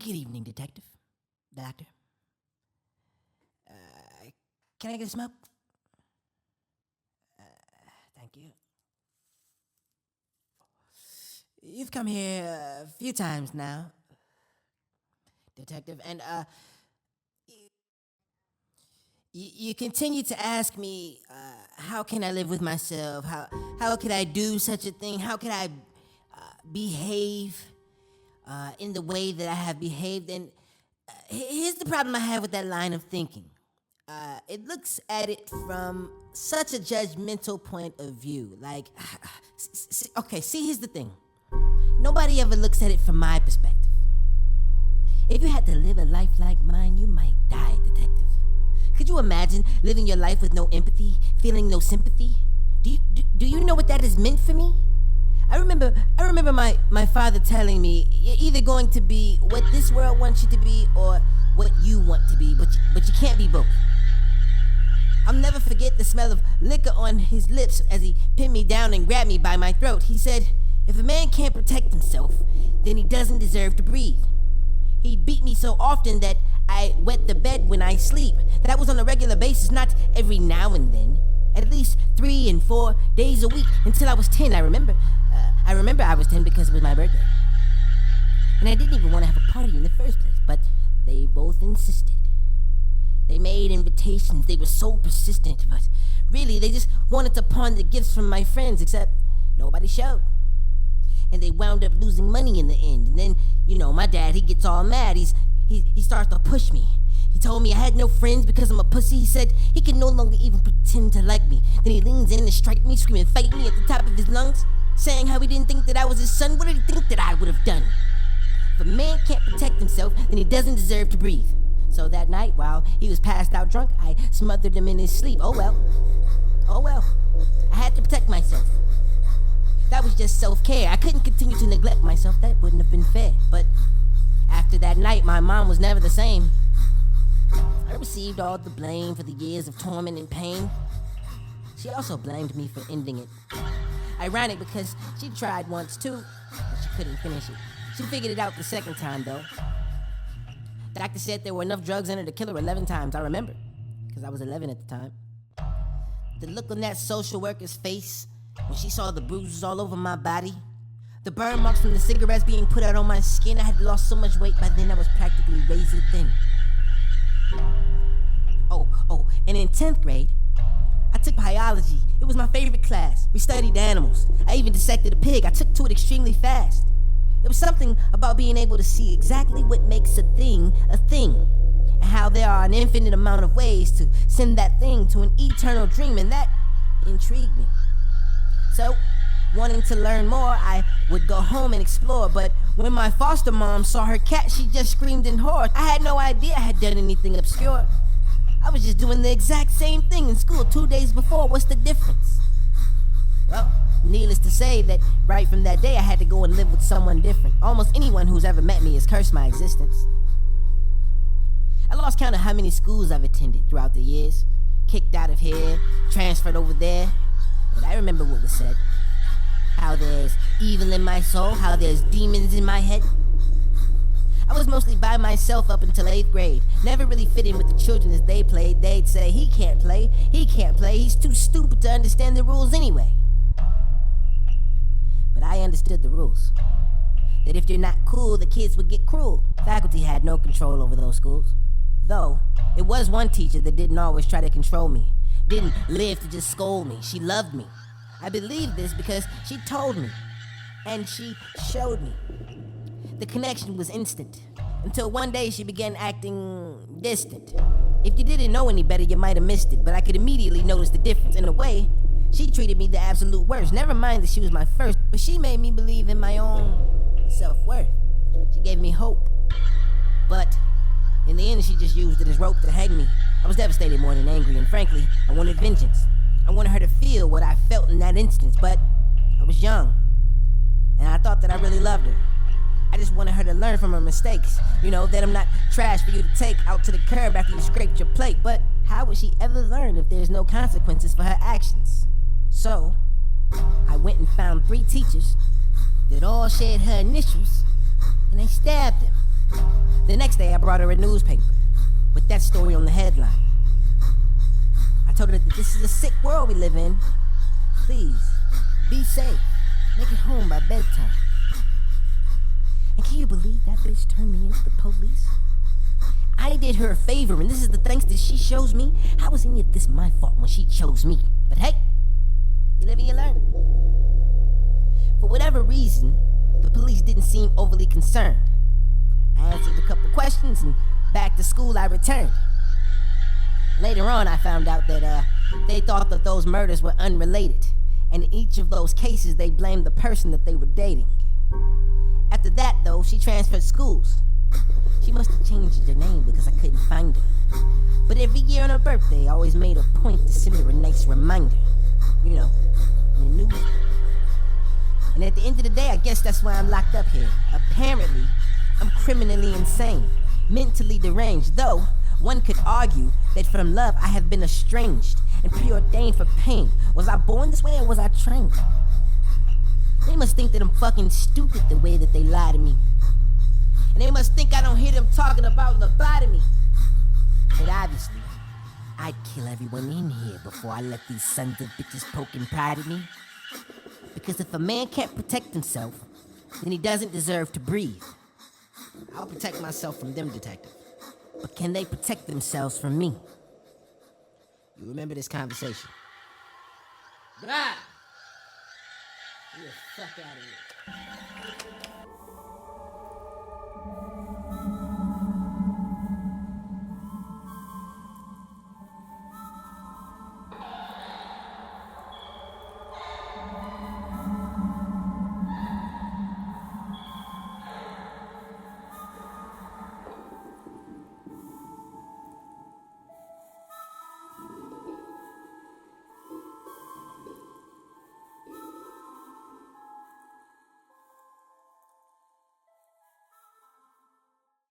Good evening, detective. Doctor. Can I get a smoke? Thank you. You've come here a few times now, detective, and you continue to ask me, how can I live with myself? How could I do such a thing? How could I behave in the way that I have behaved? And here's the problem I have with that line of thinking. It looks at it from such a judgmental point of view. Like, okay, see, here's the thing. Nobody ever looks at it from my perspective. If you had to live a life like mine, you might die, detective. Could you imagine living your life with no empathy, feeling no sympathy? Do you know what that has meant for me? I remember my father telling me, you're either going to be what this world wants you to be or what you want to be, but you can't be both. I'll never forget the smell of liquor on his lips as he pinned me down and grabbed me by my throat. He said, if a man can't protect himself, then he doesn't deserve to breathe. He'd beat me so often that I wet the bed when I sleep. That was on a regular basis, not every now and then. At least 3 and 4 days a week until I was 10. I remember I was 10 because it was my birthday. And I didn't even want to have a party in the first place, but they both insisted. They made invitations. They were so persistent, but really they just wanted to pawn the gifts from my friends, except nobody showed. And they wound up losing money in the end. And then, my dad, he gets all mad. He starts to push me. He told me I had no friends because I'm a pussy. He said he could no longer even pretend to like me. Then he leans in and strikes me, screaming, fight me at the top of his lungs, saying how he didn't think that I was his son. What did he think that I would have done? If a man can't protect himself, then he doesn't deserve to breathe. So that night, while he was passed out drunk, I smothered him in his sleep. Oh well. I had to protect myself. That was just self-care. I couldn't continue to neglect myself. That wouldn't have been fair. But after that night, my mom was never the same. I received all the blame for the years of torment and pain. She also blamed me for ending it. Ironic because she tried once too, but she couldn't finish it. She figured it out the second time though. Doctor said there were enough drugs in her to kill her 11 times. I remember, because I was 11 at the time. The look on that social worker's face when she saw the bruises all over my body, the burn marks from the cigarettes being put out on my skin. I had lost so much weight by then I was practically razor thin. And in 10th grade, I took biology. It was my favorite class. We studied animals. I even dissected a pig. I took to it extremely fast. There was something about being able to see exactly what makes a thing, and how there are an infinite amount of ways to send that thing to an eternal dream, and that intrigued me. So, wanting to learn more, I would go home and explore, but when my foster mom saw her cat, she just screamed in horror. I had no idea I had done anything obscure. I was just doing the exact same thing in school 2 days before. What's the difference? Well, needless to say that right from that day I had to go and live with someone different. Almost anyone who's ever met me has cursed my existence. I lost count of how many schools I've attended throughout the years. Kicked out of here, transferred over there. But I remember what was said. How there's evil in my soul, how there's demons in my head. I was mostly by myself up until 8th grade. Never really fit in with the children as they played. They'd say, he can't play, he's too stupid to understand the rules anyway. But I understood the rules. That if you're not cool, the kids would get cruel. Faculty had no control over those schools. Though, it was one teacher that didn't always try to control me. Didn't live to just scold me. She loved me. I believed this because she told me. And she showed me. The connection was instant. Until one day she began acting distant. If you didn't know any better, you might have missed it. But I could immediately notice the difference. In a way, she treated me the absolute worst. Never mind that she was my first, but she made me believe in my own self-worth. She gave me hope. But in the end, she just used it as rope to hang me. I was devastated more than angry, and frankly, I wanted vengeance. I wanted her to feel what I felt in that instance, but I was young, and I thought that I really loved her. I just wanted her to learn from her mistakes. That I'm not trash for you to take out to the curb after you scraped your plate. But how would she ever learn if there's no consequences for her actions? So, I went and found 3 teachers that all shared her initials, and they stabbed them. The next day, I brought her a newspaper with that story on the headline. I told her that this is a sick world we live in. Please, be safe. Make it home by bedtime. And can you believe that bitch turned me into the police? I did her a favor, and this is the thanks that she shows me. How was any of this my fault when she chose me? But hey, you live and you learn. For whatever reason, the police didn't seem overly concerned. I answered a couple questions, and back to school I returned. Later on, I found out that they thought that those murders were unrelated, and in each of those cases, they blamed the person that they were dating. After that, though, she transferred schools. She must have changed her name because I couldn't find her. But every year on her birthday, I always made a point to send her a nice reminder. You know, in the news. And at the end of the day, I guess that's why I'm locked up here. Apparently, I'm criminally insane, mentally deranged, though one could argue that from love I have been estranged and preordained for pain. Was I born this way or was I trained? They must think that I'm fucking stupid the way that they lie to me. And they must think I don't hear them talking about lobotomy. But obviously, I'd kill everyone in here before I let these sons of bitches poke and pride at me. Because if a man can't protect himself, then he doesn't deserve to breathe. I'll protect myself from them, detective. But can they protect themselves from me? You remember this conversation? Blah! Get the fuck out of here.